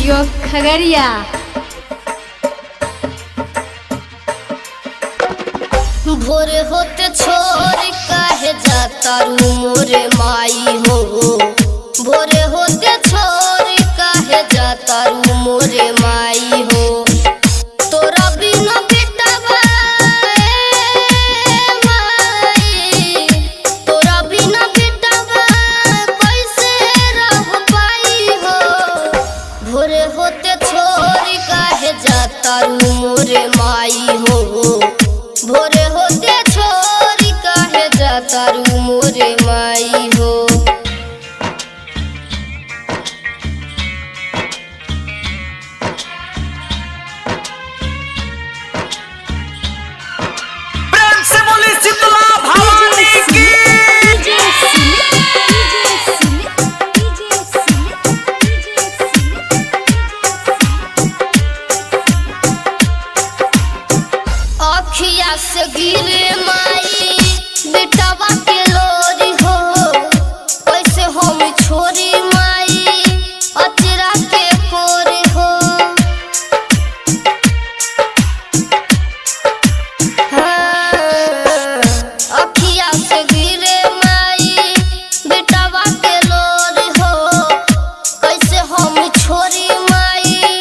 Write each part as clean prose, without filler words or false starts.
Studio Khagaria. भोरे होते छोड़ काहे जाता रू मोरे माई हो। भोरे होते छोड़ काहे जाता रू मोरे माई हो। तोरा बिना बेटा माई, तोरा बिना बेटा कैसे रह पाई हो। भोरे होते छोड़ काहे जाता रू मोरे माई हो। भोरे होते छोरी काहे जाता रू मोरे माई हो। प्रेम से बोली शीतला भवानी की। अखिया से गिरे माई बेटवा के लोरी हो। कैसे हम छोरी माई अचरा के कोरी हो। हाँ, अखिया से गिरे माई बेटवा के लोरी हो। कैसे हम छोरी माई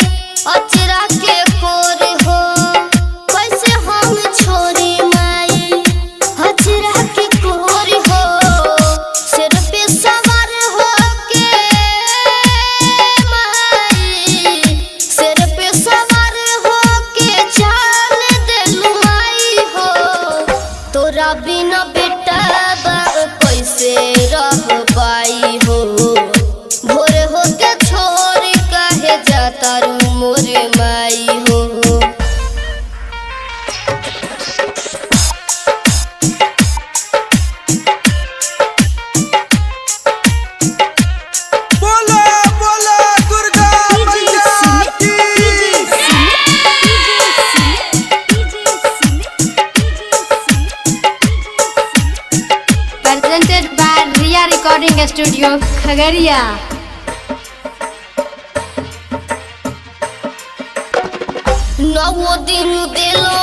अचरा के कोरी हो। कैसे हम छोरी माई अचरा के कोरी हो। सिर पे सवार होके माई, सिर पे सवार होके चाल देलू माई हो। तोरा बिना बेटा कैसे रह पाई हो। भोरे होके छोड़ काहे जाता रू मोरे माई हो। बोलो बोलो दुर्गा मैया की। Presented by Riya recording studio Khagaria. नौ दिन दिलो